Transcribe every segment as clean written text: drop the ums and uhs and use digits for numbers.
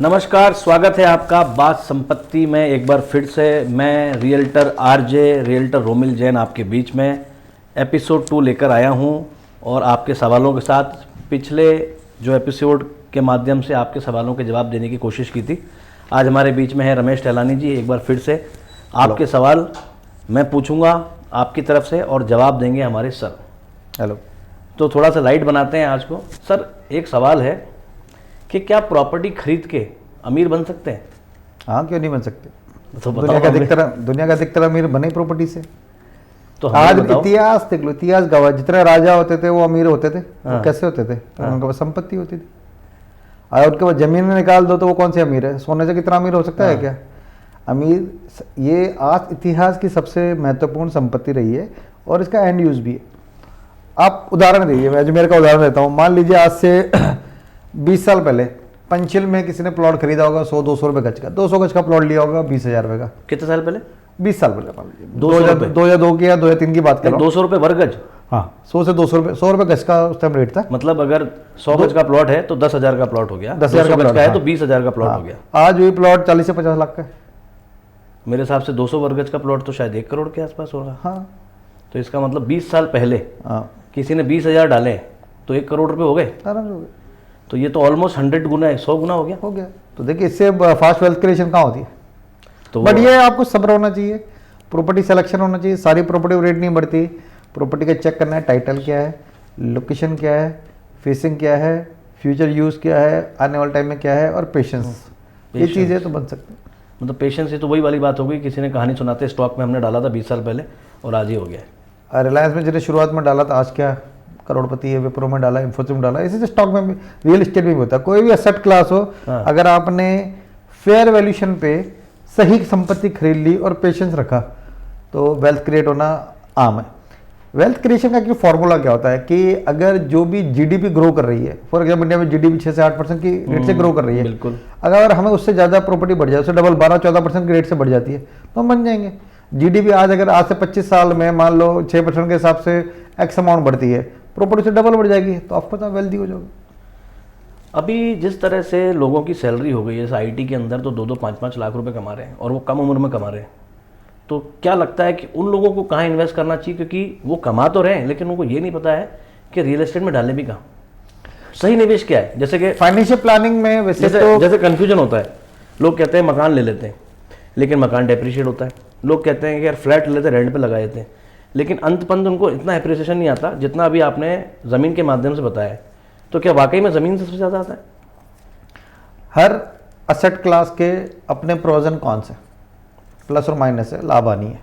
नमस्कार, स्वागत है आपका बात संपत्ति में एक बार फिर से। मैं realtor RJ realtor Romil Jain आपके बीच में एपिसोड 2 लेकर आया हूं और आपके सवालों के साथ पिछले जो एपिसोड के माध्यम से आपके सवालों के जवाब देने की कोशिश की थी। आज हमारे बीच में है रमेश टहलानी जी। एक बार फिर से आपके सवाल मैं पूछूंगा आपकी तरफ से और जवाब देंगे हमारे सर। हेलो। तो थोड़ा सा लाइट बनाते हैं आज को। सर, एक सवाल है कि क्या प्रॉपर्टी खरीद के अमीर बन सकते हैं? हाँ, क्यों नहीं बन सकते। तो दुनिया का अधिकतर अमीर बने प्रॉपर्टी से। तो आज इतिहास देख लो, इतिहास गवाह, जितने राजा होते थे वो अमीर होते थे। वो कैसे होते थे? उनके पास संपत्ति होती थी। और उनके पास जमीन निकाल दो तो वो कौन से अमीर है? सोने से कितना अमीर हो सकता है क्या? अमीर ये आज इतिहास की सबसे महत्वपूर्ण संपत्ति रही है और इसका एंड यूज भी है। आप उदाहरण दीजिए, मैं अजमेर का उदाहरण देता हूँ। मान लीजिए आज से 20 साल पहले पंचशील में किसी ने प्लॉट खरीदा होगा 100-200 रुपए गज का। 200 गज का प्लॉट लिया होगा 20,000 रुपए का। कितने साल पहले? 20 साल पहले मान लीजिए। 2002 की या 2003 की बात कर रहा हूं। 200 रुपए वर्ग गज? हाँ, 100 से 200 रुपए, 100 रुपए गज का उस टाइम रेट था। मतलब अगर 100 गज का प्लॉट है तो 10,000 का प्लॉट हो गया। 10,000 का प्लॉट है तो 20,000 का प्लॉट हो गया। आज वही प्लॉट 40 से 50 लाख का है। मेरे हिसाब से 200 वर्ग गज का प्लॉट तो शायद 1 करोड़ के आसपास होगा। हाँ, तो इसका मतलब 20 साल पहले किसी ने 20,000 डाले तो 1 करोड़ रुपए हो गए आराम से हो गए। तो ये तो ऑलमोस्ट 100 गुना है, 100 गुना हो गया। तो देखिए, इससे फास्ट वेल्थ क्रिएशन कहाँ होती है? तो बट ये आपको सब्र होना चाहिए, प्रॉपर्टी सिलेक्शन होना चाहिए। सारी प्रॉपर्टी रेट नहीं बढ़ती। प्रॉपर्टी का चेक करना है, टाइटल क्या है, लोकेशन क्या है, फेसिंग क्या है, फ्यूचर यूज क्या है, आने वाले टाइम में क्या है, और पेशेंस। ये चीज़ें तो बन सकती है। मतलब पेशेंस, ये तो वही वाली बात हो गई, किसी ने कहानी सुनाते स्टॉक में हमने डाला था 20 साल पहले और आज ही हो गया है। रिलायंस में जिन्हें शुरुआत में डाला था आज क्या करोड़पति है। विप्रो में डाला, इन्फोसिस में डाला। इसी से स्टॉक में भी, रियल एस्टेट में भी होता है। कोई भी एसेट क्लास हो, अगर आपने फेयर वैल्यूएशन पे सही संपत्ति खरीद ली और पेशेंस रखा तो वेल्थ क्रिएट होना आम है। वेल्थ क्रिएशन का फॉर्मूला क्या होता है कि अगर जो भी जीडीपी ग्रो कर रही है, फॉर एग्जाम्पल इंडिया में जीडीपी 6 से 8% की रेट से ग्रो कर रही है, बिल्कुल। अगर हमें उससे ज़्यादा प्रॉपर्टी बढ़ जाए, उससे डबल 12-14% की रेट से बढ़ जाती है तो हम बन जाएंगे। जीडीपी आज अगर आज से 25 साल में मान लो 6% के हिसाब से एक्स अमाउंट बढ़ती है, प्रॉपर्टी से डबल बढ़ जाएगी तो आपको तो वेल्दी हो जाओगे। अभी जिस तरह से लोगों की सैलरी हो गई है आईटी के अंदर, तो 2-2, 5-5 लाख रुपए कमा रहे हैं और वो कम उम्र में कमा रहे हैं, तो क्या लगता है कि उन लोगों को कहाँ इन्वेस्ट करना चाहिए? क्योंकि वो कमा तो रहे हैं लेकिन उनको ये नहीं पता है कि रियल एस्टेट में डालने भी कहाँ, सही निवेश क्या है। जैसे कि फाइनेंशियल प्लानिंग में वैसे जैसे कन्फ्यूजन होता है। लोग कहते हैं मकान ले लेते हैं लेकिन मकान डेप्रिशिएट होता है। लोग कहते हैं कि यार फ्लैट ले लेते हैं, रेंट पे लगा देते हैं, लेकिन अंत पंत उनको इतना एप्रिसिएशन नहीं आता जितना अभी आपने ज़मीन के माध्यम से बताया है। तो क्या वाकई में ज़मीन सबसे ज़्यादा आता है? हर असेट क्लास के अपने प्रोज एंड कॉन्स है, प्लस और माइनस है, लाभ हानि है।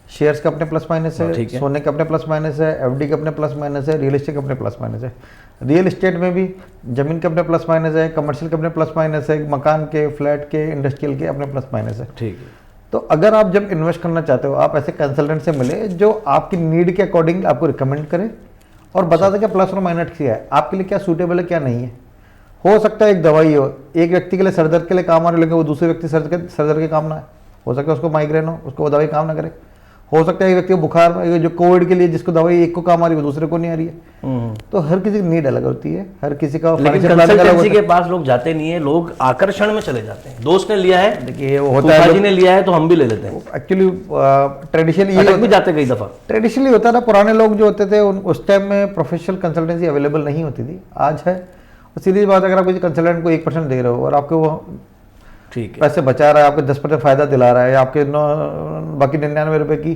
शेयर्स के अपने प्लस माइनस है, सोने के अपने प्लस माइनस है, एफडी के अपने प्लस माइनस है, रियल एस्टेट के अपने प्लस माइनस है। रियल एस्टेट में भी जमीन के अपने प्लस माइनस है, कमर्शियल के अपने प्लस माइनस है, मकान के, फ्लैट के, इंडस्ट्रियल के अपने प्लस माइनस है। ठीक है। तो अगर आप जब इन्वेस्ट करना चाहते हो, आप ऐसे कंसल्टेंट से मिले जो आपकी नीड के अकॉर्डिंग आपको रिकमेंड करे और बता दें कि प्लस और माइनस क्या है, आपके लिए क्या सूटेबल है क्या नहीं है। हो सकता है एक दवाई हो, एक व्यक्ति के लिए सर दर्द के लिए काम आ रही, लेकिन वो दूसरे व्यक्ति सर दर्द के काम ना है। हो सकता है उसको माइग्रेन हो, उसको वो दवाई काम ना करे। हो सकता है एक व्यक्ति को बुखार, जो कोविड के लिए जिसको दवाई एक को काम आ रही है वो दूसरे को नहीं आ रही है। तो हर किसी की नीड अलग होती है, हर किसी का कंसल्टेंसी के पास लोग जाते नहीं है, लोग आकर्षण में चले जाते हैं। दोस्त ने लिया है, देखिए वो होता है, जी ने लिया है तो हम भी ले लेते हैं। एक्चुअली ट्रेडिशनली भी जाते कई दफा। ट्रेडिशनली होता था, पुराने लोग जो होते थे उस टाइम में प्रोफेशनल कंसल्टेंसी अवेलेबल नहीं होती थी, आज है। सीधी बात, अगर आप किसी कंसल्टेंट को 1% दे रहे हो और आपको वो ठीक है पैसे बचा रहा है, आपको 10% फायदा दिला रहा है, या आपके बाकी 99 रुपए की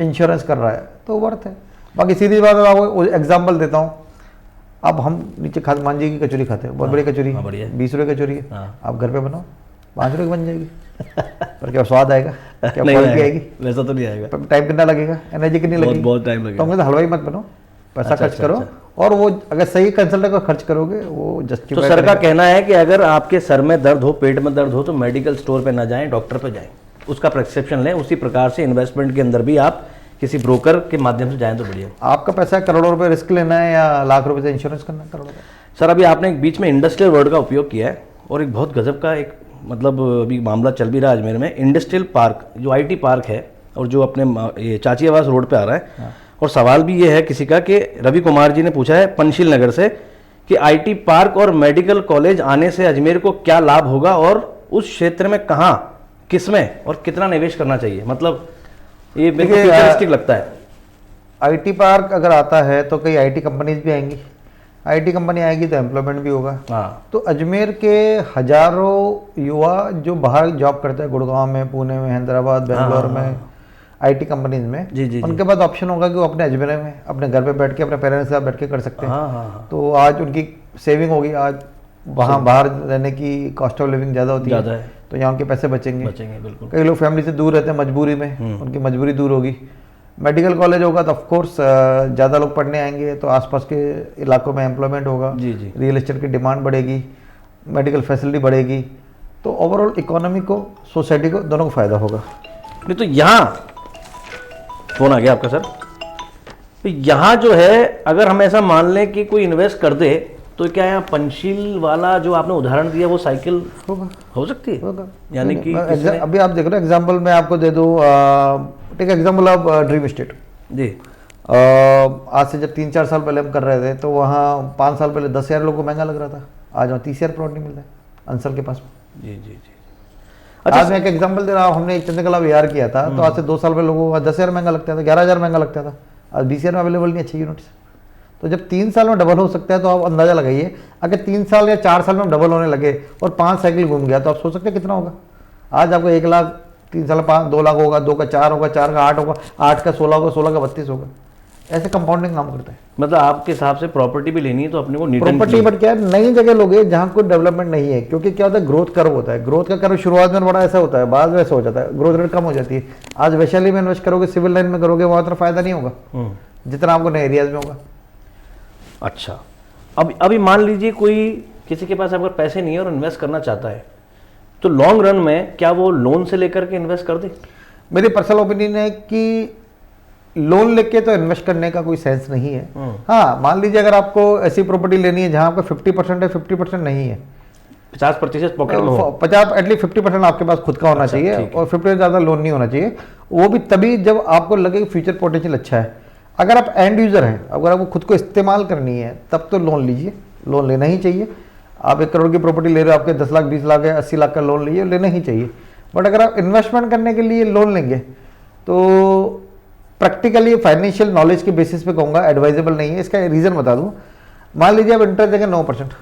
इंश्योरेंस कर रहा है, तो वर्थ है। बाकी सीधी बात, आपको एग्जाम्पल देता हूँ। अब हम नीचे खाते मांझी की कचौरी खाते हैं, बहुत बड़ी कचौरी, 20 रुपये कचौरी है। आप घर पे बनाओ 5 रुपये की बन जाएगी। पर क्या स्वाद आएगा, क्या क्वालिटी आएगी? वैसा तो नहीं आएगा। टाइम कितना लगेगा, एनर्जी कितनी लगेगी? बहुत टाइम लगेगा। तो हलवाई मत बनो, पैसा खर्च करो। और वो अगर सही कंसल्टेंट को खर्च करोगे वो जस्टिफाई। तो सर का कहना है कि अगर आपके सर में दर्द हो, पेट में दर्द हो, तो मेडिकल स्टोर पे ना जाएं, डॉक्टर पे जाएं, उसका प्रिस्क्रिप्शन लें। उसी प्रकार से इन्वेस्टमेंट के अंदर भी आप किसी ब्रोकर के माध्यम से जाएं तो बढ़िया। आपका पैसा करोड़ों रुपए रिस्क लेना है या लाख रुपए से इंश्योरेंस करना है? करोड़ों। सर, अभी आपने एक बीच में इंडस्ट्रियल वर्ड का उपयोग किया है और एक बहुत गजब का एक मतलब अभी मामला चल भी रहा है अजमेर में। इंडस्ट्रियल पार्क, जो आईटी पार्क है और जो अपने ये चाची आवास रोड पे आ रहा है। और सवाल भी ये है किसी का कि रवि कुमार जी ने पूछा है पंचशील नगर से कि आईटी पार्क और मेडिकल कॉलेज आने से अजमेर को क्या लाभ होगा और उस क्षेत्र में कहाँ, किसमें और कितना निवेश करना चाहिए? मतलब ये मेरे को फ्यूचरिस्टिक लगता है। आईटी पार्क अगर आता है तो कई आईटी कंपनीज भी आएंगी, आईटी कंपनी आएगी तो एम्प्लॉयमेंट भी होगा। हाँ, तो अजमेर के हजारों युवा जो बाहर जॉब करते हैं, गुड़गांव में, पुणे में, हैदराबाद, बेंगलोर में, आईटी कंपनीज में, जी जी उनके पास ऑप्शन होगा कि वो अपने अजमेर में अपने घर पे बैठ के अपने पेरेंट्स के साथ बैठ के कर सकते हैं। हाँ हाँ हाँ, तो आज उनकी सेविंग होगी, आज वहाँ बाहर रहने की कॉस्ट ऑफ लिविंग ज़्यादा होती ज़्यादा है, है, तो यहाँ उनके पैसे बचेंगे। बिल्कुल। कई लोग फैमिली से दूर रहते हैं मजबूरी में, उनकी मजबूरी दूर होगी। मेडिकल कॉलेज होगा तो ऑफकोर्स ज़्यादा लोग पढ़ने आएंगे, तो आसपास के इलाकों में एम्प्लॉयमेंट होगा, जी जी, रियल एस्टेट की डिमांड बढ़ेगी, मेडिकल फैसिलिटी बढ़ेगी, तो ओवरऑल इकोनॉमी को, सोसाइटी को, दोनों को फ़ायदा होगा। नहीं तो यहाँ फोन आ गया आपका सर। तो यहाँ जो है अगर हम ऐसा मान लें कि कोई इन्वेस्ट कर दे तो क्या यहाँ पंचशील वाला जो आपने उदाहरण दिया वो साइकिल होगा, हो सकती है? होगा। यानी कि अभी आप देख रहे हो, एग्जाम्पल मैं आपको दे दूँ, take example of dream state जी, आज से जब 3-4 साल पहले हम कर रहे थे तो वहाँ 5 साल पहले 10,000 लोगों को महंगा लग रहा था, आज वहाँ 30,000 प्लॉट नहीं मिल रहा है अंसल के पास में। जी जी जी। आज मैं एक एग्जांपल दे रहा हूँ, हमने एक चंद्रकला विहार किया था, तो आज से 2 साल पहले लोगों को 10,000 महंगा लगता था, 11,000 महंगा लगता था, आज 20,000 में अवेलेबल नहीं अच्छे यूनिट्स। तो जब 3 साल में डबल हो सकता है तो आप अंदाजा लगाइए, अगर 3 साल या 4 साल में डबल होने लगे और 5 साइकिल घूम गया तो आप सोच सकते हैं कितना होगा। आज आपको 1 लाख 3 साल 5 2 लाख होगा, 2 का 4 होगा, 4 का 8 होगा, 8 का 16 होगा, 16 का 32 होगा। ऐसे कंपाउंडिंग काम करता है। मतलब आपके हिसाब से प्रॉपर्टी भी लेनी है तो अपने को नीट एंड प्रॉपर्टी बट क्या है, नई जगह लोगे जहाँ कोई डेवलपमेंट नहीं है, क्योंकि क्या होता है, ग्रोथ कर्व होता है, ग्रोथ का कर्व शुरुआत में बड़ा ऐसा होता है, बाद में ऐसा हो जाता है, ग्रोथ रेट कम हो जाती है। आज वैशाली में इन्वेस्ट करोगे, सिविल लाइन में करोगे, वहाँ इतना फायदा नहीं होगा जितना आपको नए एरियाज में होगा। अच्छा, अभी मान लीजिए कोई किसी के पास अगर पैसे नहीं है और इन्वेस्ट करना चाहता है तो लॉन्ग रन में क्या वो लोन से लेकर के इन्वेस्ट कर दे? मेरी पर्सनल ओपिनियन है कि लोन लेके तो इन्वेस्ट करने का कोई सेंस नहीं है। हाँ, मान लीजिए अगर आपको ऐसी प्रॉपर्टी लेनी है जहाँ आपका 50% है, 50% नहीं है, 50% पॉकेट में हो, 50 एटलीस्ट 50% आपके पास खुद का होना चाहिए और 50 से ज़्यादा लोन नहीं होना चाहिए। वो भी तभी जब आपको लगे कि फ्यूचर पोटेंशियल अच्छा है। अगर आप एंड यूज़र हैं, अगर आपको खुद को इस्तेमाल करनी है तब तो लोन लीजिए, लोन लेना ही चाहिए। आप 1 करोड़ की प्रॉपर्टी ले रहे हो, आपके 10 लाख 20 लाख है, 80 लाख का लोन लीजिए, लेना ही चाहिए। बट अगर आप इन्वेस्टमेंट करने के लिए लोन लेंगे तो प्रैक्टिकली फाइनेंशियल नॉलेज के बेसिस पे कहूँगा एडवाइजेबल नहीं है। इसका रीज़न बता दूँ, मान लीजिए आप इंटरेस्ट देंगे 9%,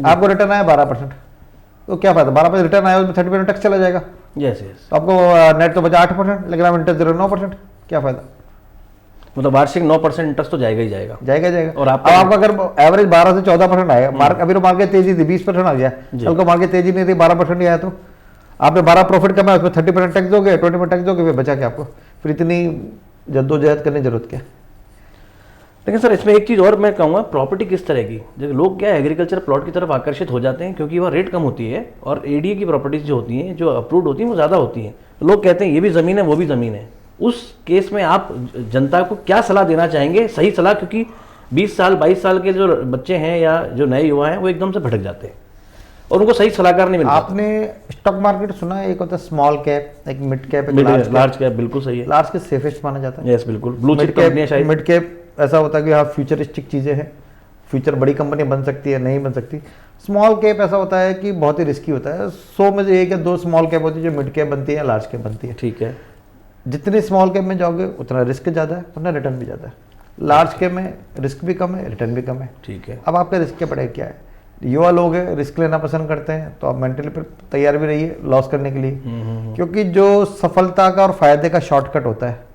आपको रिटर्न आया 12%, तो क्या फायदा? 12% रिटर्न आया, उसमें 30% टैक्स चला जाएगा। यस यस, तो आपको नेट तो बचा 8%, लेकिन आप इंटरेस्ट दे रहे हो 9%, क्या फायदा? मतलब वार्षिक 9% इंटरेस्ट तो जाएगा ही जाएगा। जाएगा। और आपका अगर एवरेज 12 से 14% आएगा, मार्क अभी तो मार्केट तेजी थी, 20% आ गया, कल को मार्केट तेजी नहीं थी, 12% ही आया, तो आपने 12 प्रॉफिट कमाया, उसमें 30% टैक्स दोगे, 20% टैक्स दोगे, फिर बचा क्या आपको? फिर इतनी जद्दोजहद करने की जरूरत क्या? लेकिन सर इसमें एक चीज़ और मैं कहूँगा, प्रॉपर्टी किस तरह की, जब लोग क्या एग्रीकल्चर प्लॉट की तरफ आकर्षित हो जाते हैं क्योंकि वह रेट कम होती है और एडीए की प्रॉपर्टीज जो होती हैं, जो अप्रूव्ड होती हैं, वो ज़्यादा होती हैं। तो लोग कहते हैं ये भी ज़मीन है वो भी ज़मीन है। उस केस में आप जनता को क्या सलाह देना चाहेंगे, सही सलाह? क्योंकि 20 साल 22 साल के जो बच्चे हैं या जो नए युवा हैं वो एकदम से भटक जाते हैं और उनको सही सलाहकार नहीं मिलता। आपने स्टॉक मार्केट सुना है, एक होता है स्मॉल कैप, एक मिड कैप, एक लार्ज कैप, बिल्कुल सही है। लार्ज के सेफेस्ट माना जाता है। यस बिल्कुल, ब्लू चिप कंपनियां शायद। मिड कैप ऐसा होता है कि हाँ फ्यूचरिस्टिक चीज़ें हैं, फ्यूचर बड़ी कंपनी बन सकती है, नहीं बन सकती। स्मॉल कैप ऐसा होता है कि बहुत ही रिस्की होता है। 100 में से 1 या 2 स्मॉल कैप होती है जो मिड कैप बनती है या लार्ज कैप बनती है। ठीक है, जितने स्मॉल कैप में जाओगे उतना रिस्क ज़्यादा है, उतना रिटर्न भी ज़्यादा है। लार्ज कैप में रिस्क भी कम है, रिटर्न भी कम है। ठीक है। अब आपका रिस्क के पड़े क्या है? युवा लोग हैं, रिस्क लेना पसंद करते हैं, तो आप मेंटली तैयार भी रहिए लॉस करने के लिए, क्योंकि जो सफलता का और फायदे का शॉर्टकट होता है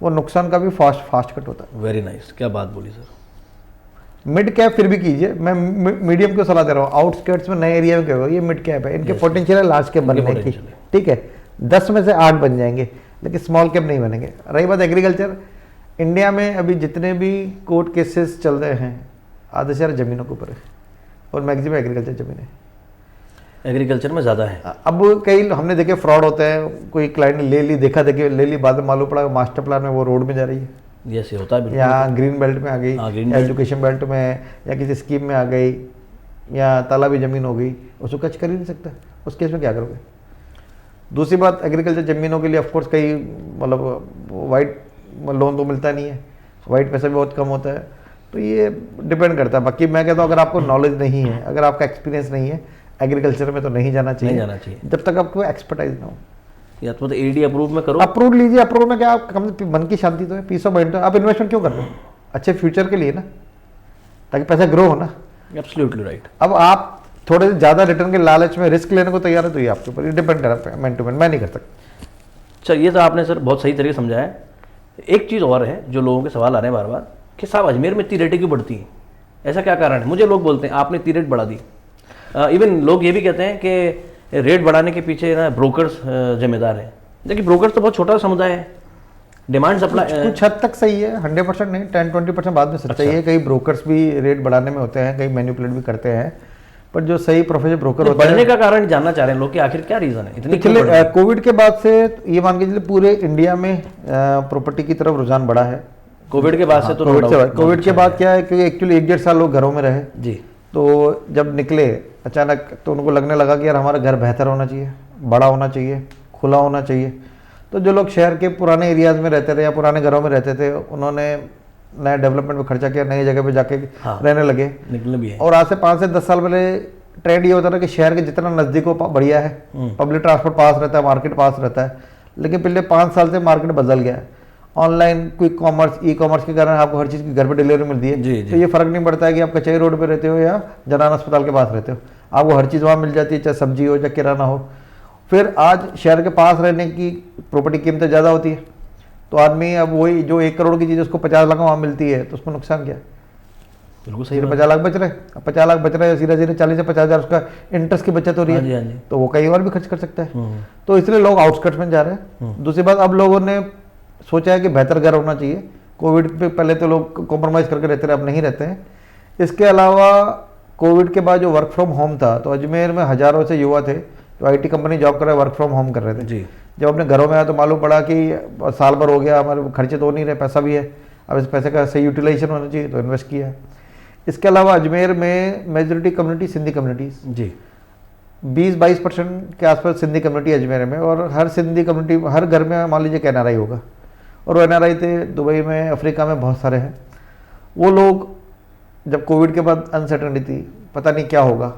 वो नुकसान का भी फास्ट कट होता है। वेरी नाइस, क्या बात बोली सर। मिड कैप फिर भी कीजिए, मैं मीडियम को सलाह दे रहा हूँ। आउटस्कर्ट्स में नए एरिया में क्या होगा, ये मिड कैप है, इनके पोटेंशियल है लार्ज कैप बनने की, ठीक है, 10 में से 8 बन जाएंगे, लेकिन स्मॉल कैप नहीं बनेंगे। रही बात एग्रीकल्चर, इंडिया में अभी जितने भी कोर्ट केसेस चल रहे हैं आधे से ज़्यादा ज़मीनों के ऊपर है और मैक्सिमम एग्रीकल्चर ज़मीन है। एग्रीकल्चर में ज़्यादा है। अब कई हमने देखे फ्रॉड होते हैं, कोई क्लाइंट ने ले ली, देखा देखिए ले ली, बाद में मालूम पड़ा मास्टर प्लान में वो रोड में जा रही है, यस ये होता है, या ग्रीन बेल्ट में आ गई, या एजुकेशन बेल्ट में, या किसी स्कीम में आ गई, या तालाबी ज़मीन हो गई, उसको कच कर ही नहीं सकता। उस केस में क्या करोगे? दूसरी बात, एग्रीकल्चर ज़मीनों के लिए ऑफकोर्स कई मतलब वाइट लोन तो मिलता नहीं है, वाइट पैसा भी बहुत कम होता है, तो ये डिपेंड करता है। बाकी मैं कहता हूँ अगर आपको नॉलेज नहीं है, अगर आपका एक्सपीरियंस नहीं है एग्रीकल्चर में, तो नहीं जाना चाहिए, नहीं जाना चाहिए जब तक आपको एक्सपर्टाइज ना हो। या तो एडी अप्रूव में करो। अप्रूव लीजिए, अप्रूव में क्या आप कम मन की शांति तो है, पीस ऑफ माइंड तो है। आप इन्वेस्टमेंट क्यों कर रहे हो? अच्छे फ्यूचर के लिए ना, ताकि पैसा ग्रो हो ना। Absolutely right. अब आप थोड़े ज़्यादा रिटर्न के लालच में रिस्क लेने को तैयार है तो ये आपके ऊपर डिपेंड करता है, मैन टू मैन, मैं नहीं कर सकता। अच्छा, ये तो आपने सर बहुत सही तरीके से समझाया है। एक चीज़ और है जो लोगों के सवाल आ रहे हैं बार बार कि साहब अजमेर में इतनी रेटें क्यों बढ़ती हैं, ऐसा क्या कारण है? मुझे लोग बोलते हैं आपने इतनी रेट बढ़ा दी। इवन लोग ये भी कहते हैं कि रेट बढ़ाने के पीछे ना ब्रोकर्स जिम्मेदार हैं। देखिए ब्रोकर्स तो बहुत छोटा समुदाय है, डिमांड सप्लाई कुछ हद तक सही है, 100% नहीं, 10-20% बाद में सच्चाई है। कई ब्रोकर्स भी रेट बढ़ाने में होते हैं, कई मैनिपुलेट भी करते हैं, पर जो सही प्रोफेशनल ब्रोकर होता है। बढ़ने का कारण जानना चाह रहे हैं लोग कि आखिर क्या रीजन है इतनी पिछले कोविड के बाद से ये मान के चलिए पूरे इंडिया में प्रॉपर्टी की तरफ रुझान बढ़ा है। कोविड के बाद से तो कोविड के बाद क्या है कि एक्चुअली 1-1.5 साल लोग घरों में रहे जी, तो जब निकले अचानक तो उनको लगने लगा कि यार हमारा घर बेहतर होना चाहिए, बड़ा होना चाहिए, खुला होना चाहिए। तो जो लोग शहर के पुराने एरियाज में रहते थे या पुराने घरों में रहते थे, उन्होंने नए डेवलपमेंट में खर्चा किया, नई जगह पे जाके रहने लगे, निकलने भी है। और आज से 5 से 10 साल पहले ट्रेंड ये होता था कि शहर के जितना नज़दीक हो बढ़िया है, पब्लिक ट्रांसपोर्ट पास रहता है, मार्केट पास रहता है। लेकिन पिछले 5 साल से मार्केट बदल गया है। Online quick commerce, e commerce के कारण आपको हर चीज़ की घर पे डिलीवरी मिलती है। तो ये फर्क नहीं पड़ता है कि आप कचहरी रोड पे रहते हो या जनान अस्पताल के पास रहते हो, आपको हर चीज़ वहाँ मिल जाती है, चाहे सब्जी हो चाहे किराना हो। फिर आज शहर के पास रहने की प्रॉपर्टी कीमतें ज़्यादा होती है, तो आदमी अब वही जो 1 करोड़ की चीज़ उसको 50 लाख वहाँ मिलती है, तो उसमें नुकसान क्या है? बिल्कुल सही। 50 लाख बच रहे, अब 50 लाख बच रहे हैं, सीधे सीधे 40 से 50 हज़ार उसका इंटरेस्ट की बचत हो रही है, तो वो कहीं और भी खर्च कर सकता है। तो इसलिए लोग आउटस्कर्ट्स में जा रहे हैं। दूसरी बात, अब लोगों ने सोचा है कि बेहतर घर होना चाहिए। कोविड पे पहले तो लोग कॉम्प्रोमाइज़ करके रहते रहे, अब नहीं रहते हैं। इसके अलावा कोविड के बाद जो वर्क फ्रॉम होम था, तो अजमेर में हज़ारों से युवा थे जो IT कंपनी जॉब कर रहे, वर्क फ्रॉम होम कर रहे थे जी। जब अपने घरों में आया तो मालूम पड़ा कि साल भर हो गया, हमारे खर्चे तो हो नहीं रहे, पैसा भी है, अब इस पैसे का सही यूटिलाइजेशन होना चाहिए, तो इन्वेस्ट किया। इसके अलावा अजमेर में मेजॉरिटी कम्युनिटी सिंधी कम्युनिटीज़ जी, 20-22% के आसपास सिंधी कम्युनिटी अजमेर में, और हर सिंधी कम्युनिटी हर घर में मान लीजिए एक NRI होगा, और वो NRI थे दुबई में, अफ्रीका में बहुत सारे हैं। वो लोग जब कोविड के बाद अनसर्टनिटी थी, पता नहीं क्या होगा,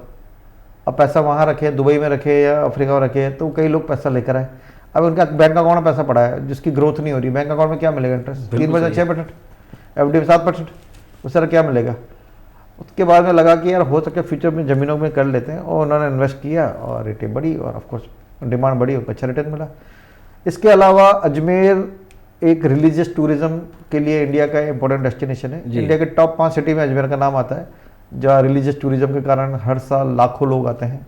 अब पैसा वहाँ रखे, दुबई में रखे या अफ्रीका में रखे, तो कई लोग पैसा लेकर आए। अब उनका बैंक अकाउंट में पैसा पड़ा है जिसकी ग्रोथ नहीं हो रही, बैंक अकाउंट में क्या मिलेगा इंटरेस्ट? 3%, 6%, FD में 7%, उस तरह क्या मिलेगा? उसके बाद में लगा कि यार हो सके फ्यूचर में ज़मीनों में कर लेते हैं, और उन्होंने इन्वेस्ट किया और रेटें बढ़ी, और ऑफकोर्स डिमांड बढ़ी और अच्छा रिटर्न मिला। इसके अलावा अजमेर एक रिलीजियस टूरिज्म के लिए इंडिया का इंपॉर्टेंट डेस्टिनेशन है। इंडिया के टॉप 5 सिटी में अजमेर का नाम आता है, जहाँ रिलीजियस टूरिज्म के कारण हर साल लाखों लोग आते हैं।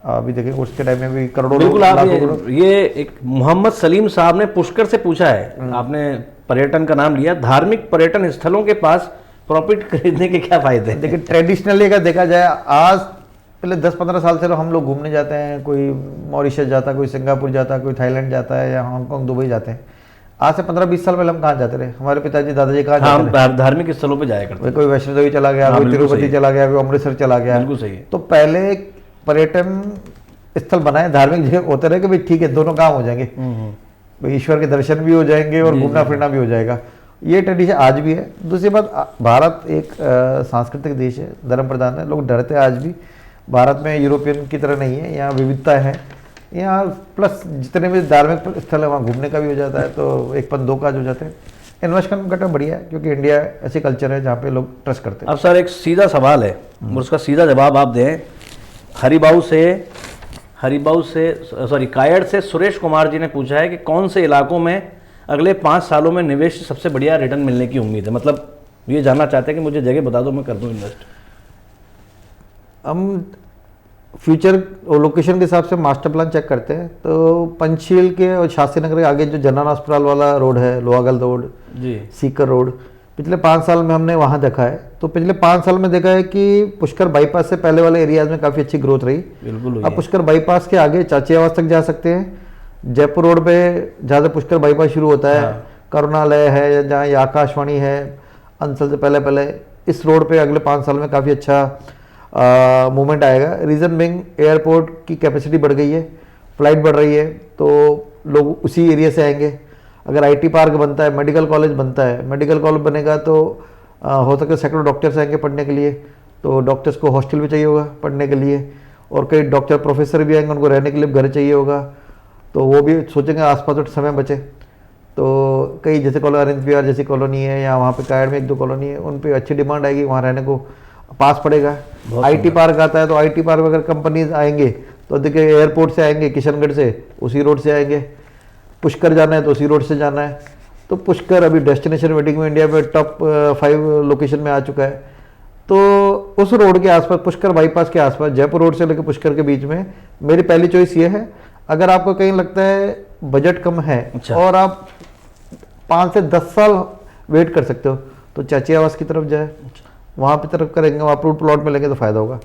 अभी देखिए उसके टाइम में भी करोड़ों बिल्कुल। आप ये एक मोहम्मद सलीम साहब ने पुष्कर से पूछा है, आपने पर्यटन का नाम लिया, धार्मिक पर्यटन स्थलों के पास प्रॉफिट खरीदने के क्या फायदे हैं? देखिए ट्रेडिशनली अगर देखा जाए, आज पहले 10-15 साल से हम लोग घूमने जाते हैं, कोई मॉरिशस जाता है, कोई सिंगापुर जाता है, कोई थाईलैंड जाता है, या हांगकॉन्ग दुबई जाते हैं। आज से 15-20 साल पहले हम कहाँ जाते रहे? हमारे पिताजी दादाजी कहाँ जाते थे? धार्मिक स्थलों पे जाया करते, कोई वैष्णो देवी चला गया, कोई तिरुपति चला गया, कोई अमृतसर चला गया। बिल्कुल सही है। तो पहले पर्यटन स्थल बनाए, धार्मिक जगह होते रहे कि भाई ठीक है दोनों काम हो जाएंगे, भाई ईश्वर के दर्शन भी हो जाएंगे और घूमना फिरना भी हो जाएगा। ये ट्रेडिशन आज भी है। दूसरी बात, भारत एक सांस्कृतिक देश है, धर्म प्रधान है, लोग डरते हैं आज भी। भारत में यूरोपियन की तरह नहीं है, यहाँ विविधता है, यहाँ प्लस जितने भी धार्मिक स्थल है वहाँ घूमने का भी हो जाता है, तो एक पन दो काज हो जाते हैं। इन्वेस्टमेंट करना बढ़िया है, क्योंकि इंडिया ऐसी कल्चर है जहाँ पे लोग ट्रस्ट करते हैं। अब सर एक सीधा सवाल है, उसका सीधा जवाब आप दें। हरिबाऊ से सॉरी कायड़ से सुरेश कुमार जी ने पूछा है कि कौन से इलाकों में अगले 5 सालों में निवेश से सबसे बढ़िया रिटर्न मिलने की उम्मीद है? मतलब ये जानना चाहते हैं कि मुझे जगह बता दो, मैं कर दूं इन्वेस्ट। हम फ्यूचर और लोकेशन के हिसाब से मास्टर प्लान चेक करते हैं, तो पंचशील के और शास्त्री नगर के आगे जो जनाना अस्पताल वाला रोड है, लोहागल रोड जी, सीकर रोड, पिछले 5 साल में हमने वहाँ देखा है। तो पिछले 5 साल में देखा है कि पुष्कर बाईपास से पहले वाले एरियाज में काफ़ी अच्छी ग्रोथ रही। बिल्कुल। अब पुष्कर बाईपास के आगे चाची आवास तक जा सकते हैं। जयपुर रोड पे जहाँ से पुष्कर बाईपास शुरू होता है, करुणालय है, जहाँ ये आकाशवाणी है, अंसल से पहले इस रोड पे अगले 5 साल में काफ़ी अच्छा मूवमेंट आएगा। रीज़न बिंग एयरपोर्ट की कैपेसिटी बढ़ गई है, फ्लाइट बढ़ रही है, तो लोग उसी एरिया से आएंगे। अगर IT पार्क बनता है, मेडिकल कॉलेज बनता है, मेडिकल कॉलेज बनेगा तो हो सके सैकड़ों डॉक्टर्स आएंगे पढ़ने के लिए, तो डॉक्टर्स को हॉस्टल भी चाहिए होगा पढ़ने के लिए, और कई डॉक्टर प्रोफेसर भी आएंगे, उनको रहने के लिए घर चाहिए होगा, तो वो भी सोचेंगे आसपास तो समय बचे। तो कई जैसे अरेंज बिहार जैसी कॉलोनी है, या वहाँ पे कायड़ में 1-2 कॉलोनी है, उन पे अच्छी डिमांड आएगी, वहाँ रहने को पास पड़ेगा। आईटी पार्क आता है, तो आईटी पार्क में अगर कंपनीज आएंगे तो देखिए एयरपोर्ट से आएंगे, किशनगढ़ से उसी रोड से आएंगे, पुष्कर जाना है तो उसी रोड से जाना है। तो पुष्कर अभी डेस्टिनेशन वेडिंग में इंडिया में टॉप 5 लोकेशन में आ चुका है। तो उस रोड के आसपास, पुष्कर बाईपास के आसपास, जयपुर रोड से लेकर पुष्कर के बीच में मेरी पहली चॉइस ये है। अगर आपको कहीं लगता है बजट कम है और आप 5 से 10 साल वेट कर सकते हो, तो चाची आवास की तरफ जाए, वहाँ पे तरफ करेंगे, वहाँ अप्रूव्ड प्लॉट मिलेंगे तो फायदा होगा।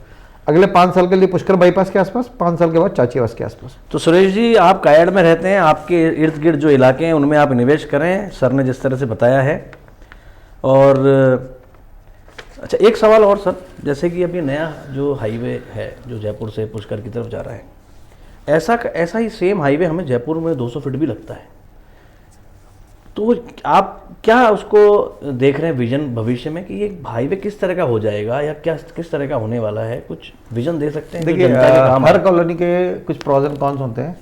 अगले 5 साल के लिए पुष्कर बाईपास के आसपास, 5 साल के बाद चाची आवास के आसपास। तो सुरेश जी, आप कायड़ में रहते हैं, आपके इर्द गिर्द जो इलाके हैं उनमें आप निवेश करें, सर ने जिस तरह से बताया है। और अच्छा, एक सवाल और सर, जैसे कि अभी नया जो हाईवे है जो जयपुर से पुष्कर की तरफ जा रहा है, ऐसा ही सेम हाईवे हमें जयपुर में 200 फीट भी लगता है। तो आप क्या उसको देख रहे हैं विजन भविष्य में कि ये हाईवे किस तरह का हो जाएगा, या क्या किस तरह का होने वाला है, कुछ विजन दे सकते हैं? देखिए, हर कॉलोनी के कुछ प्रॉज एंड कॉन्स होते हैं।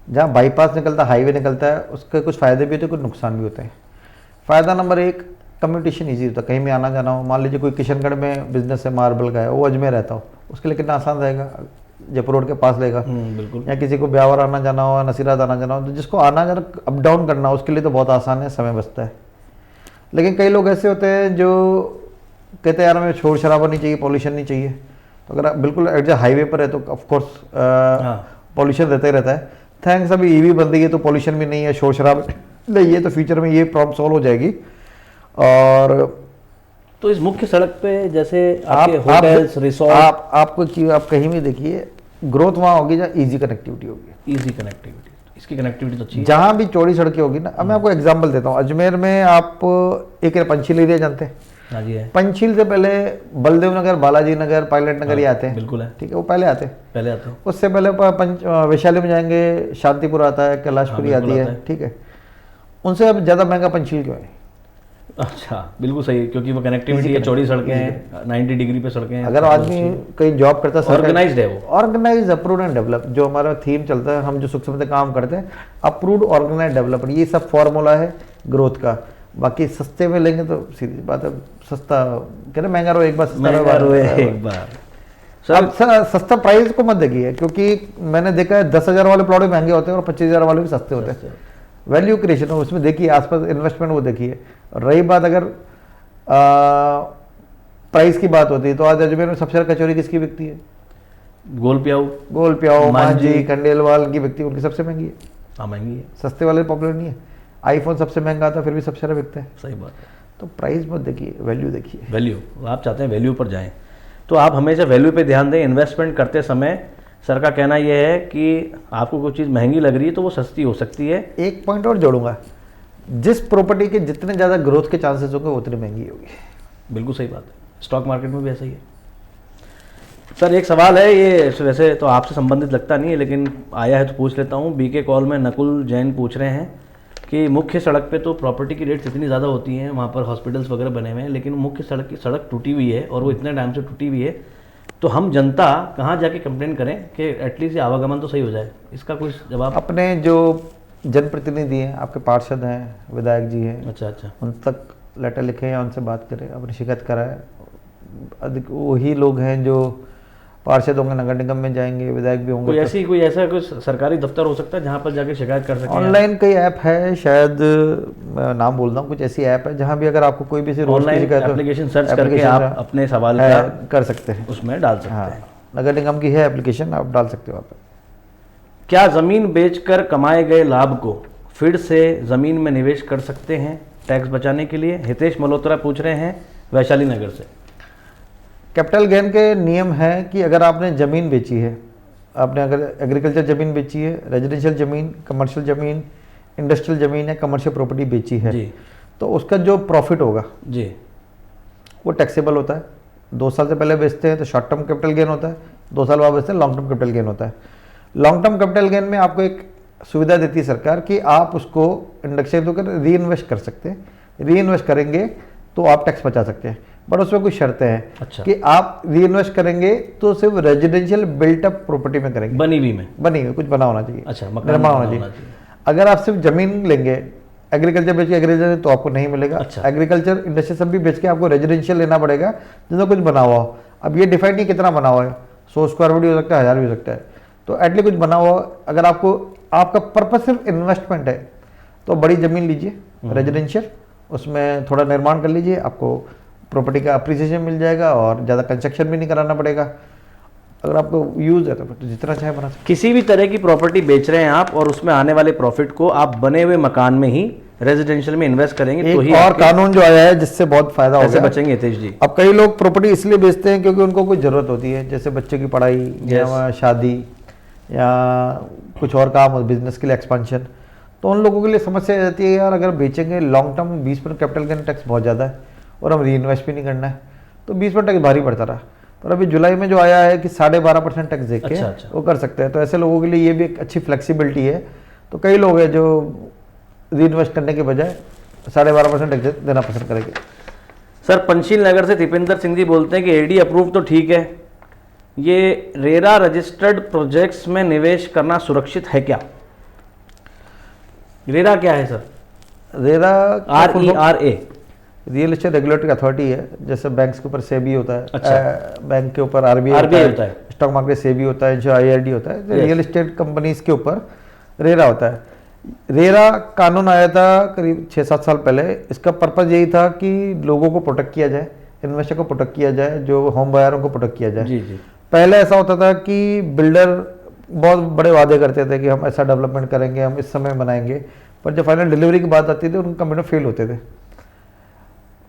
जहाँ बाईपास निकलता है, हाईवे निकलता है, उसके कुछ फायदे भी होते हैं, कुछ नुकसान भी होते हैं। फायदा नंबर 1, कम्युनिकेशन ईजी होता है, कहीं भी आना जाना हो। मान लीजिए कोई किशनगढ़ में बिजनेस है, मार्बल का है, वो अजमेर रहता हो, उसके लिए कितना आसान रहेगा, जयपुर रोड के पास रहेगा। बिल्कुल। या किसी को ब्यावर आना जाना हो, नसीरात आना जाना हो, तो जिसको आना जाना अप डाउन करना हो, उसके लिए तो बहुत आसान है, समय बचता है। लेकिन कई लोग ऐसे होते हैं जो कहते हैं यार हमें शोर शराबा नहीं चाहिए, पॉल्यूशन नहीं चाहिए। तो अगर आप बिल्कुल एग्जैक्ट हाईवे पर है तो ऑफकोर्स पॉल्यूशन रहता ही रहता है। थैंक्स अभी ईवी बन रही है तो पॉल्यूशन भी नहीं है, शोर शराबा नहीं है, तो फ्यूचर में ये प्रॉब्लम सॉल्व हो जाएगी। और तो इस मुख्य सड़क पे जैसे आपके होटल्स, रिसोर्ट, आप कहीं भी देखिए, ग्रोथ वहाँ होगी जहाँ ईजी कनेक्टिविटी होगी। ईजी कनेक्टिविटी, इसकी कनेक्टिविटी तो चाहिए। जहाँ भी चौड़ी सड़कें होगी ना, अब मैं आपको एग्जांपल देता हूँ। अजमेर में आप एक पंचशील एरिया जानते हैं? हाँ जी है। पंचशील से पहले बलदेव नगर, बालाजी नगर, पायलट नगर ये आते हैं। बिल्कुल है। ठीक है, वो पहले आते हैं। उससे पहले वैशाली में जाएंगे, शांतिपुर आता है, कैलाशपुरी आती है। ठीक है, उनसे अब ज़्यादा महंगा पंचशील क्यों है? अच्छा, बिल्कुल सही, क्योंकि वो कनेक्टिविटी है, चौड़ी सड़कें हैं, 90 डिग्री पे सड़कें हैं। अगर आदमी कहीं जॉब करता है, ऑर्गेनाइज्ड है, वो ऑर्गेनाइज, अप्रूव्ड एंड डेवलप, जो हमारा थीम चलता है, हम जो सुख समझते काम करते हैं, अप्रूव्ड, ऑर्गेनाइज, डेवलपर, ये सब फॉर्मूला है ग्रोथ का। बाकी सस्ते में लेंगे तो सीधी बात है, सस्ता कह रहे महंगा रो एक बार, एक बार। अब सस्ता प्राइस को मत देखिए, क्योंकि मैंने देखा है 10,000 वाले प्लॉट भी महंगे होते हैं और 25,000 वाले भी सस्ते होते हैं। वैल्यू क्रिएशन हो उसमें देखिए, आसपास इन्वेस्टमेंट वो देखिए। और रही बात अगर प्राइस की बात होती है, तो आज अजमेर में सबसे ज्यादा कचौरी किसकी बिकती है? गोल प्याऊ, मांझी, खंडेलवाल की बिकती है, उनकी सबसे महंगी है। हाँ, महंगी है। सस्ते वाले पॉपुलर नहीं है। आईफोन सबसे महंगा आता है, फिर भी सबसे ज्यादा बिकता है। सही बात है। तो प्राइस मत देखिए, वैल्यू देखिए। वैल्यू, आप चाहते हैं वैल्यू पर जाएं, तो आप हमेशा वैल्यू पे ध्यान दें। इन्वेस्टमेंट करते समय सर का कहना यह है कि आपको कोई चीज़ महंगी लग रही है तो वो सस्ती हो सकती है। एक पॉइंट और जोड़ूंगा, जिस प्रॉपर्टी के जितने ज़्यादा ग्रोथ के चांसेस होंगे उतनी महंगी होगी। बिल्कुल सही बात है, स्टॉक मार्केट में भी ऐसा ही है। सर एक सवाल है, ये वैसे तो आपसे संबंधित लगता नहीं है, लेकिन आया है तो पूछ लेता हूँ। बीके कॉल में नकुल जैन पूछ रहे हैं कि मुख्य सड़क पे तो प्रॉपर्टी की रेट्स इतनी ज़्यादा होती हैं, वहाँ पर हॉस्पिटल्स वगैरह बने हुए हैं, लेकिन मुख्य सड़क टूटी हुई है, और वो इतने टाइम से टूटी हुई है, तो हम जनता कहाँ जाके कंप्लेन करें कि एटलीस्ट आवागमन तो सही हो जाए? इसका कुछ जवाब? अपने जो जनप्रतिनिधि हैं, आपके पार्षद हैं, विधायक जी हैं, अच्छा, उन तक लेटर लिखें या उनसे बात करें, अपनी शिकायत कराएं। अधिक वही लोग हैं जो पार्षद होंगे, नगर निगम में जाएंगे, विधायक भी होंगे। कोई ऐसा कुछ सरकारी दफ्तर हो सकता है जहाँ पर जाके शिकायत कर सकें? ऑनलाइन कई ऐप है, शायद नाम बोल रहा हूँ, कुछ ऐसी ऐप है जहाँ भी अगर आपको कोई भी ऑनलाइन एप्लीकेशन सर्च करके आप अपने सवाल का कर सकते हैं, उसमें डाल सकते हैं। नगर निगम की है एप्लीकेशन, आप डाल सकते हो। आप क्या जमीन बेचकर कमाए गए लाभ को फिर से जमीन में निवेश कर सकते हैं टैक्स बचाने के लिए? हितेश मल्होत्रा पूछ रहे हैं वैशाली नगर से। कैपिटल गेन के नियम है कि अगर आपने ज़मीन बेची है, आपने अगर एग्रीकल्चर ज़मीन बेची है, रेजिडेंशियल ज़मीन, कमर्शियल ज़मीन, इंडस्ट्रियल ज़मीन या कमर्शियल प्रॉपर्टी बेची है जी, तो उसका जो प्रॉफिट होगा जी वो टैक्सेबल होता है। 2 साल से पहले बेचते हैं तो शॉर्ट टर्म कैपिटल गेन होता है, 2 साल बाद बेचते हैं लॉन्ग टर्म कैपिटल गेन होता है। लॉन्ग टर्म कैपिटल गेन में आपको एक सुविधा देती है सरकार कि आप उसको इंडक्शन होकर री इन्वेस्ट कर सकते हैं। री इन्वेस्ट करेंगे तो आप टैक्स बचा सकते हैं, बट उसमें कुछ शर्तें हैं। अच्छा। कि आप री इन्वेस्ट करेंगे तो सिर्फ रेजिडेंशियल बिल्टअप प्रॉपर्टी में करेंगे, बनी हुई में। बनी हुई कुछ बना होना चाहिए, अच्छा, मकान निर्माण बना होना चाहिए। अगर आप सिर्फ जमीन लेंगे एग्रीकल्चर बेच के, एग्रीकल्चर तो आपको नहीं मिलेगा। अच्छा। एग्रीकल्चर इंडस्ट्री सब भी बेच के आपको रेजिडेंशियल लेना पड़ेगा जिसमें कुछ बना हुआ हो। अब ये डिफाइड नहीं कितना बना हुआ है, 100 स्क्वायर फीट भी हो सकता है, 1000 भी हो सकता है, तो एटलीस्ट कुछ बना हुआ। अगर आपको आपका पर्पज सिर्फ इन्वेस्टमेंट है तो बड़ी जमीन लीजिए रेजिडेंशियल, उसमें थोड़ा निर्माण कर लीजिए, आपको प्रॉपर्टी का अप्रिसिएशन मिल जाएगा और ज़्यादा कंस्ट्रक्शन भी नहीं कराना पड़ेगा। अगर आपको यूज़ है तो जितना चाहे बना सकते। किसी भी तरह की प्रॉपर्टी बेच रहे हैं आप और उसमें आने वाले प्रॉफिट को आप बने हुए मकान में ही रेजिडेंशियल में इन्वेस्ट करेंगे तो ही और कानून जो आया है जिससे बहुत फायदा हो गया, बचेंगे हितेश जी। अब कई लोग प्रॉपर्टी इसलिए बेचते हैं क्योंकि उनको कोई ज़रूरत होती है, जैसे बच्चे की पढ़ाई या शादी या कुछ और काम हो, बिजनेस के लिए एक्सपेंशन, तो उन लोगों के लिए समस्या आ जाती है यार अगर बेचेंगे long term 20% capital gain tax बहुत ज़्यादा है और हम री इन्वेस्ट भी नहीं करना है, तो 20% टैक्स भारी पड़ता रहा। पर अभी जुलाई में जो आया है कि 12.5% टैक्स देख के वो कर सकते हैं, तो ऐसे लोगों के लिए ये भी एक अच्छी फ्लेक्सिबिलिटी है। तो कई लोग हैं जो री इन्वेस्ट करने के बजाय 12.5% टैक्स देना पसंद करेंगे। सर पंचशील नगर से दीपेंद्र सिंह जी बोलते हैं कि एडी अप्रूव तो ठीक है, ये रेरा रजिस्टर्ड प्रोजेक्ट्स में निवेश करना सुरक्षित है क्या? रेरा क्या है sir? RERA RERA real estate regulatory authority है, जैसे बैंक्स के ऊपर सेबी होता है। अच्छा। बैंक के ऊपर आरबीआई होता है, स्टॉक मार्केट सेबी होता है, जो IRD होता है, रियल एस्टेट कंपनीज के ऊपर रेरा होता है। रेरा कानून आया था करीब 6-7 साल पहले। इसका पर्पज यही था कि लोगों को प्रोटेक्ट किया जाए, इन्वेस्टर को प्रोटेक्ट किया जाए, जो होम बायरों को प्रोटेक्ट किया जाए। जी जी। पहले ऐसा होता था कि बिल्डर बहुत बड़े वादे करते थे कि हम ऐसा डेवलपमेंट करेंगे, हम इस समय बनाएंगे, पर जब फाइनल डिलीवरी की बात आती थी उनके कमिटमेंट फेल होते थे,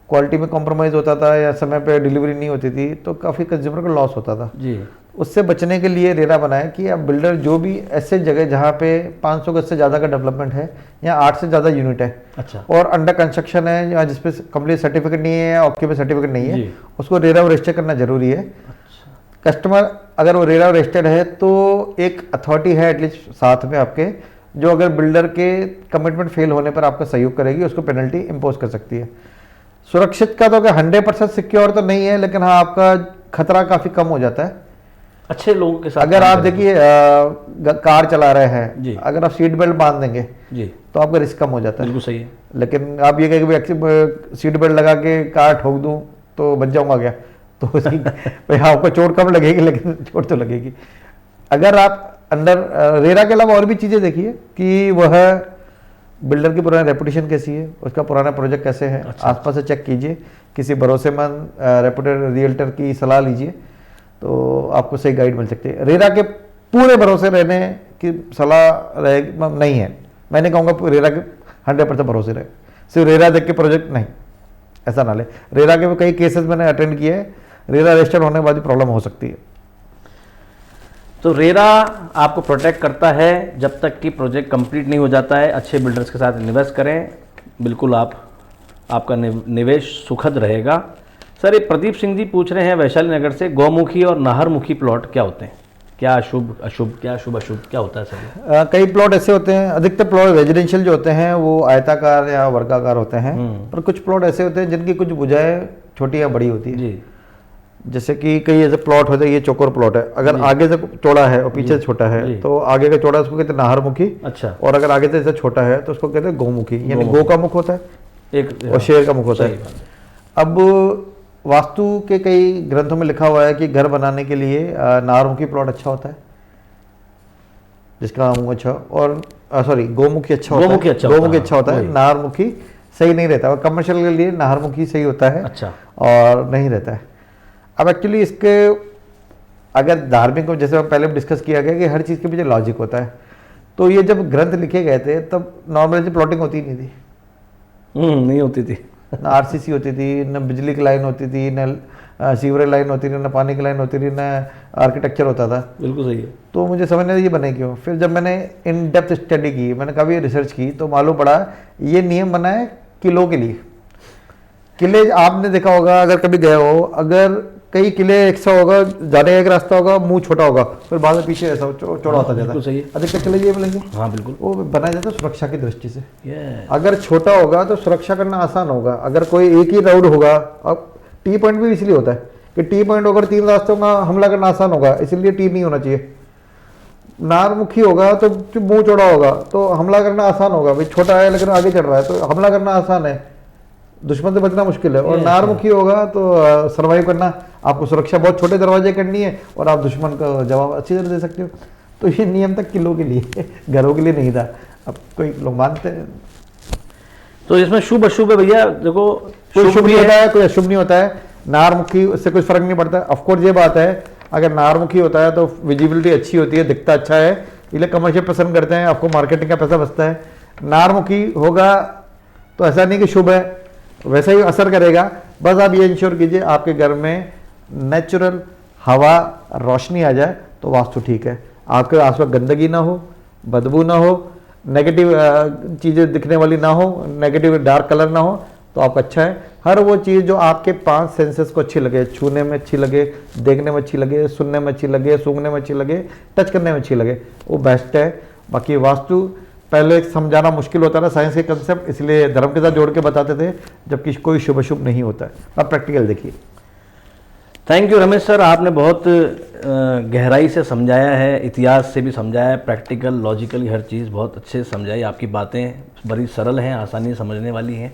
क्वालिटी में कॉम्प्रोमाइज़ होता था या समय पे डिलीवरी नहीं होती थी, तो काफ़ी कंज्यूमर को लॉस होता था जी। उससे बचने के लिए रेरा बनाया कि अब बिल्डर जो भी ऐसे जगह जहाँ पे 500 गज से ज़्यादा का डेवलपमेंट है या 8 से ज़्यादा यूनिट है, अच्छा, और अंडर कंस्ट्रक्शन है या जिसपे कंप्लीट सर्टिफिकेट नहीं है या ऑक्यूपेंसी सर्टिफिकेट नहीं है, उसको रेरा रजिस्टर करना जरूरी है। अच्छा। कस्टमर अगर वो रेरा रजिस्टर्ड है तो एक अथॉरिटी है एटलीस्ट साथ में आपके, जो अगर बिल्डर के कमिटमेंट फेल होने पर आपका सहयोग करेगी, उसको पेनल्टी इम्पोज कर सकती है। सुरक्षित का तो क्या 100% सिक्योर तो नहीं है, लेकिन हाँ आपका खतरा काफ़ी कम हो जाता है अच्छे लोगों के साथ। अगर आप देखिए कार चला रहे हैं, अगर आप सीट बेल्ट बांध देंगे जी तो आपका रिस्क कम हो जाता है। बिल्कुल सही है। लेकिन आप ये कहें कि सीट बेल्ट लगा के कार ठोक दूं तो बच जाऊंगा क्या, तो भाई हाँ आपको चोट कम लगेगी लेकिन चोट तो लगेगी। अगर आप अंदर रेरा के अलावा और भी चीज़ें देखिए कि वह बिल्डर की पुरानी रेपुटेशन कैसी है, उसका पुराना प्रोजेक्ट कैसे है। अच्छा। आसपास से चेक कीजिए, किसी भरोसेमंद रेपुटेड रियल्टर की सलाह लीजिए, तो आपको सही गाइड मिल सकती है। रेरा के पूरे भरोसे रहने की सलाह नहीं है, मैं नहीं कहूँगा रेरा के 100% भरोसे रहे, सिर्फ रेरा देख के प्रोजेक्ट नहीं, ऐसा ना ले। रेरा के कई केसेस मैंने अटेंड किए हैं, रेरा रजिस्टर्ड होने के बाद ही प्रॉब्लम हो सकती है। तो रेरा आपको प्रोटेक्ट करता है जब तक कि प्रोजेक्ट कंप्लीट नहीं हो जाता है। अच्छे बिल्डर्स के साथ इन्वेस्ट करें, बिल्कुल आपका निवेश सुखद रहेगा। सर ये प्रदीप सिंह जी पूछ रहे हैं वैशाली नगर से, गौमुखी और नाहरमुखी प्लॉट क्या होते हैं? क्या शुभ अशुभ, क्या शुभ अशुभ क्या होता है सर? कई प्लॉट ऐसे होते हैं, अधिकतर प्लॉट रेजिडेंशियल जो होते हैं वो आयताकार या वर्गाकार होते हैं, पर कुछ प्लॉट ऐसे होते हैं जिनकी कुछ भुजाएं छोटी या बड़ी होती है जी। जैसे कि कई ऐसे प्लॉट होते हैं, ये चौकोर प्लॉट है, अगर आगे से चौड़ा है और पीछे से छोटा है तो आगे का चौड़ा उसको कहते हैं नाहरमुखी। अच्छा। और अगर आगे से ऐसे छोटा है तो उसको कहते हैं गौमुखी, यानी गौ का मुख होता है एक और शेर का मुख होता है। अब वास्तु के कई ग्रंथों में लिखा हुआ है कि घर बनाने के लिए नाहरमुखी प्लॉट अच्छा होता है, जिसका मुंह अच्छा, और सॉरी गौमुखी अच्छा होता है, गौमुखी अच्छा होता है, नाहरमुखी सही नहीं रहता। और कमर्शियल के लिए नाहरमुखी सही होता है, अच्छा, और नहीं रहता है। अब एक्चुअली इसके अगर धार्मिक को, जैसे पहले डिस्कस किया गया कि हर चीज़ के पीछे लॉजिक होता है, तो ये जब ग्रंथ लिखे गए थे तब नॉर्मल प्लॉटिंग होती नहीं थी, नहीं होती थी, न RCC होती थी, न बिजली की लाइन होती थी, न सीवरेज लाइन होती थी, न पानी की लाइन होती थी, न आर्किटेक्चर होता था। बिल्कुल सही है। तो मुझे समझ नहीं ये बने क्यों। फिर जब मैंने इन डेप्थ स्टडी की, मैंने काफ़ी रिसर्च की, तो मालूम पड़ा ये नियम बना है किलों के लिए। किले आपने देखा होगा, अगर कभी गए हो, अगर कई किले एक सा होगा, जाने का एक रास्ता होगा, मुंह छोटा होगा, फिर बाद में पीछे ऐसा चौड़ा होता जाता बिल्कुल सही है। अधिकतर किले ये मिलेंगे। हाँ बिल्कुल। वो बनाया जाता है सुरक्षा की दृष्टि से। ये अगर छोटा होगा तो सुरक्षा करना आसान होगा। अगर कोई एक ही रोड होगा, अब टी पॉइंट भी इसलिए होता है कि टी पॉइंट होकर 3 रास्तों में हमला करना आसान होगा, इसलिए टी नहीं होना चाहिए। नारमुखी होगा तो मुंह चौड़ा होगा तो हमला करना आसान होगा, भाई छोटा है लेकिन आगे चढ़ रहा है तो हमला करना आसान है, दुश्मन से बचना मुश्किल है। और नारमुखी होगा तो सर्वाइव करना, आपको सुरक्षा बहुत छोटे दरवाजे करनी है और आप दुश्मन का जवाब अच्छी तरह दे सकते हो। तो ये नियम तक किलों के लिए, घरों के लिए नहीं था। अब कोई लोग मानते हैं। तो इसमें शुभ अशुभ है भैया, देखो कोई शुभ भी नहीं होता है, कोई अशुभ नहीं होता है। नारमुखी उससे कोई फर्क नहीं पड़ता। ऑफकोर्स ये बात है, अगर नारमुखी होता है तो विजिबिलिटी अच्छी होती है, दिखता अच्छा है, इसलिए कमर्शियल पसंद करते हैं, आपको मार्केटिंग का पैसा बचता है। नारमुखी होगा तो ऐसा नहीं कि शुभ है, वैसा ही असर करेगा। बस आप ये इंश्योर कीजिए आपके घर में नेचुरल हवा रोशनी आ जाए तो वास्तु ठीक है। आपके आसपास गंदगी ना हो, बदबू ना हो, नेगेटिव चीज़ें दिखने वाली ना हो, नेगेटिव डार्क कलर ना हो, तो आपका अच्छा है। हर वो चीज़ जो आपके 5 सेंसेस को अच्छी लगे, छूने में अच्छी लगे, देखने में अच्छी लगे, सुनने में अच्छी लगे, सूंघने में अच्छी लगे, टच करने में अच्छी लगे, वो बेस्ट है। बाकी वास्तु पहले समझाना मुश्किल होता था साइंस के कंसेप्ट, इसलिए धर्म के साथ जोड़ के बताते थे, जबकि कोई शुभ अशुभ नहीं होता है। अब प्रैक्टिकल देखिए। थैंक यू रमेश सर, आपने बहुत गहराई से समझाया है, इतिहास से भी समझाया है, प्रैक्टिकल लॉजिकली हर चीज़ बहुत अच्छे से समझाई। आपकी बातें बड़ी सरल हैं, आसानी से समझने वाली हैं।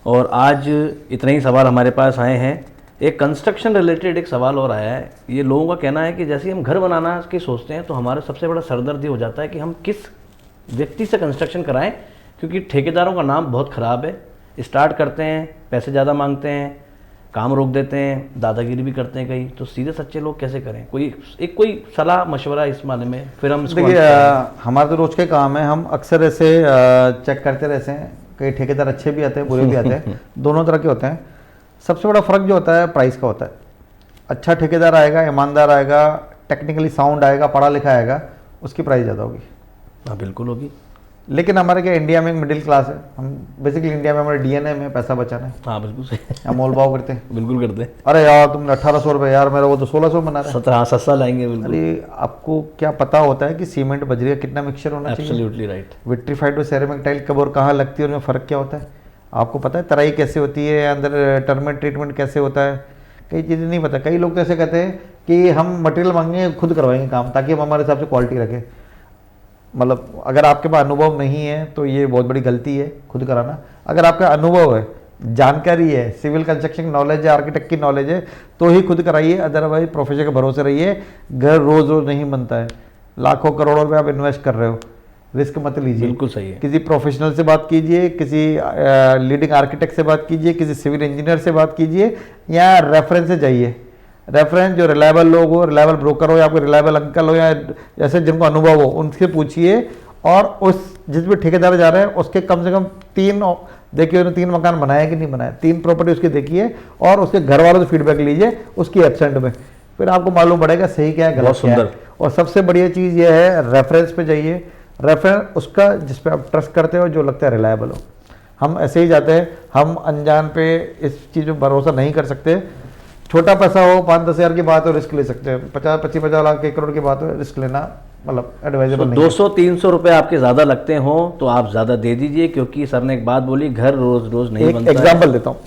और आज इतने ही सवाल हमारे पास आए हैं। एक कंस्ट्रक्शन रिलेटेड एक सवाल और आया है। ये लोगों का कहना है कि जैसे ही हम घर बनाना की सोचते हैं तो हमारा सबसे बड़ा सरदर्द ये हो जाता है कि हम किस व्यक्ति से कंस्ट्रक्शन कराएं, क्योंकि ठेकेदारों का नाम बहुत ख़राब है। स्टार्ट करते हैं, पैसे ज़्यादा मांगते हैं, काम रोक देते हैं, दादागिरी भी करते हैं कई। तो सीधे सच्चे लोग कैसे करें? कोई सलाह मशवरा इस मामले में, फिर हम देखिए हमारा तो रोज का काम है, हम अक्सर ऐसे चेक करते रहते हैं। कई ठेकेदार अच्छे भी आते हैं, बुरे भी आते हैं, दोनों तरह के होते हैं। सबसे बड़ा फ़र्क जो होता है प्राइस का होता है। अच्छा ठेकेदार आएगा, ईमानदार आएगा, टेक्निकली साउंड आएगा, पढ़ा लिखा आएगा, उसकी प्राइस ज़्यादा होगी। हाँ बिल्कुल होगी। लेकिन हमारे क्या इंडिया में मिडिल क्लास है, हम बेसिकली इंडिया में हमारे डीएनए में पैसा बचाना है। हाँ बिल्कुल सही, हम मोल भाव करते हैं। बिल्कुल करते हैं। अरे यार तुमने 1800 रुपये, यार मेरा वो तो 1600 बना रहा है। 17 सस्ता लाएंगे बिल्कुल। अरे आपको क्या पता होता है कि सीमेंट बजरी का कितना मिक्सचर होना चाहिए? Absolutely right. विट्रीफाइड और सेरेमिक टाइल कब और कहाँ लगती है, उनमें फ़र्क क्या होता है आपको पता है? तराई कैसे होती है, अंदर टर्मेट ट्रीटमेंट कैसे होता है, कई चीज़ें नहीं पता। कई लोग तो ऐसे कहते हैं कि हम मटेरियल मांगेंगे, खुद करवाएंगे काम, ताकि हम हमारे हिसाब से क्वालिटी रखें। मतलब अगर आपके पास अनुभव नहीं है तो ये बहुत बड़ी गलती है खुद कराना। अगर आपका अनुभव है, जानकारी है, सिविल कंस्ट्रक्शन नॉलेज है, आर्किटेक्ट की नॉलेज है, तो ही खुद कराइए। अदरवाइज प्रोफेसर के भरोसे रहिए। घर रोज़ रोज़ नहीं बनता है, लाखों करोड़ों रुपये आप इन्वेस्ट कर रहे हो, रिस्क मत लीजिए। बिल्कुल सही है। किसी प्रोफेशनल से बात कीजिए, किसी लीडिंग आर्किटेक्ट से बात कीजिए, किसी सिविल इंजीनियर से बात कीजिए, या रेफरेंस से जाइए। रेफरेंस जो रिलायबल लोग हो, रिलायबल ब्रोकर हो, या कोई रिलायबल अंकल हो, या जैसे जिनको अनुभव हो, उनसे पूछिए। और उस जिस भी ठेकेदार जा रहे हैं उसके कम से कम 3 देखिए, उन्होंने 3 मकान बनाए कि नहीं बनाए, 3 प्रॉपर्टी उसकी देखिए, और उसके घर वालों से फीडबैक लीजिए उसकी एब्सेंट में, फिर आपको मालूम पड़ेगा सही क्या है, गलत क्या है। और सबसे बढ़िया चीज़ यह है, रेफरेंस पे जाइए। रेफरेंस उसका जिस पे आप ट्रस्ट करते हो, जो लगता है रिलायबल हो। हम ऐसे ही जाते हैं, हम अनजान पे इस चीज़ में भरोसा नहीं कर सकते। छोटा पैसा हो, 5-10 हज़ार की बात हो, रिस्क ले सकते हैं। 50 लाख 1 करोड़ की बात हो, रिस्क लेना मतलब एडवाइजेबल नहीं। 200-300 रुपए आपके ज़्यादा लगते हो तो आप ज़्यादा दे दीजिए, क्योंकि सर ने एक बात बोली, घर रोज रोज नहीं बनता। एग्जाम्पल देता हूँ,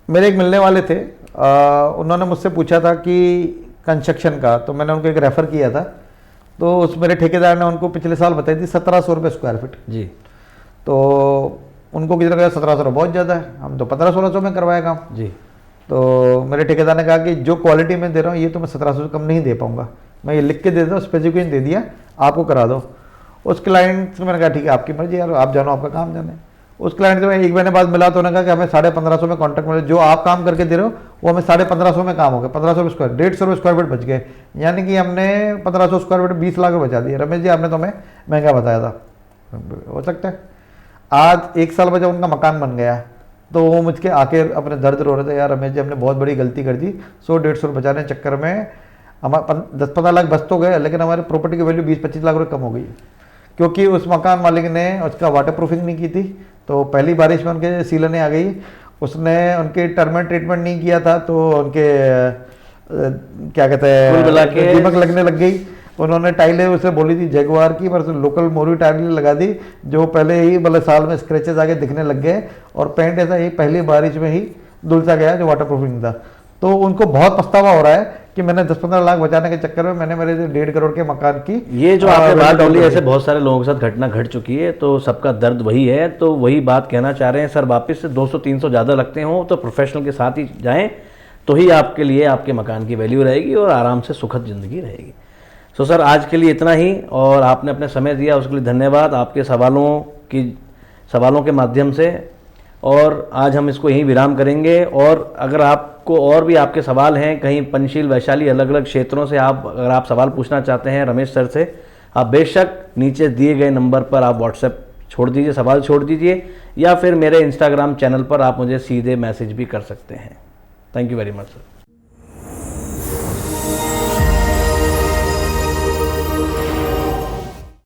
मेरे एक मिलने वाले थे, उन्होंने मुझसे पूछा था कि कंस्ट्रक्शन का, तो मैंने उनको एक रेफ़र किया था। तो उस मेरे ठेकेदार ने उनको पिछले साल बताई थी 1700 रुपये स्क्वायर फीट जी। तो उनको किसी ने कहा 1700 बहुत ज़्यादा है, हम तो 1500-1600 में करवाए काम जी। तो मेरे ठेकेदार ने कहा कि जो क्वालिटी मैं दे रहा हूँ ये तो मैं 1700 से कम नहीं दे पाऊँगा, मैं ये लिख के दे दूँ, स्पेसिफिकेशन दे दिया, आपको करा दो। उस क्लाइंट से मैंने कहा ठीक है आपकी मर्जी यार, आप जानो, आपका काम जाने। उस क्लाइंट से मैं 1 महीने बाद मिला तो उन्होंने कहा कि हमें 1550 में कॉन्ट्रैक्ट मिले, जो आप काम करके दे रहे हो वो हमें 1550 में काम हो गया, 1500 रुपये स्क्वायर, 150 रुपये स्क्वायर फीट बच गए। यानी कि हमने 1500 स्क्वायर फीट 20 लाख बचा दिए। रमेश जी आपने तो हमें महंगा बताया था, हो सकता है। आज 1 साल बाद जब उनका मकान बन गया तो वो मुझके आके अपने दर्द रो रहे थे, यार रमेश जी हमने बहुत बड़ी गलती कर दी, 100-150 बचाने के चक्कर में हमारे 10-15 लाख बच तो गए, लेकिन हमारी प्रॉपर्टी की वैल्यू 20-25 लाख रुपये कम हो गई, क्योंकि उस मकान मालिक ने उसका वाटर प्रूफिंग नहीं की थी। तो पहली बारिश में उनके सीलने आ गई उसने उनके टर्म में ट्रीटमेंट नहीं किया था तो उनके क्या कहते कुल मिला हैं के दीमक लगने लग गई। उन्होंने टाइलें उसे बोली थी जगुआर की, पर लोकल मोरी टाइलें लगा दी जो पहले ही मतलब साल में स्क्रैचेस आगे दिखने लग गए और पेंट ऐसा ही पहली बारिश में ही धुल सा गया जो वाटर प्रूफिंग था। तो उनको बहुत पछतावा हो रहा है कि मैंने 10-15 लाख बचाने के चक्कर में मैंने मेरे 1.5 करोड़ के मकान की ये जो आपने बात बोली, ऐसे बहुत सारे लोगों के साथ घटना घट चुकी है, तो सबका दर्द वही है। तो वही बात कहना चाह रहे हैं सर, वापस से 200-300 ज़्यादा लगते हों तो प्रोफेशनल के साथ ही जाएं, तो ही आपके लिए आपके मकान की वैल्यू रहेगी और आराम से सुखद ज़िंदगी रहेगी। सो सर आज के लिए इतना ही, और आपने अपने समय दिया उसके लिए धन्यवाद। आपके सवालों के माध्यम से, और आज हम इसको यहीं विराम करेंगे। और अगर आपको और भी आपके सवाल हैं कहीं पंचशील वैशाली अलग अलग क्षेत्रों से, अगर आप सवाल पूछना चाहते हैं रमेश सर से, आप बेशक नीचे दिए गए नंबर पर आप व्हाट्सएप छोड़ दीजिए, सवाल छोड़ दीजिए, या फिर मेरे इंस्टाग्राम चैनल पर आप मुझे सीधे मैसेज भी कर सकते हैं। Thank you very much sir.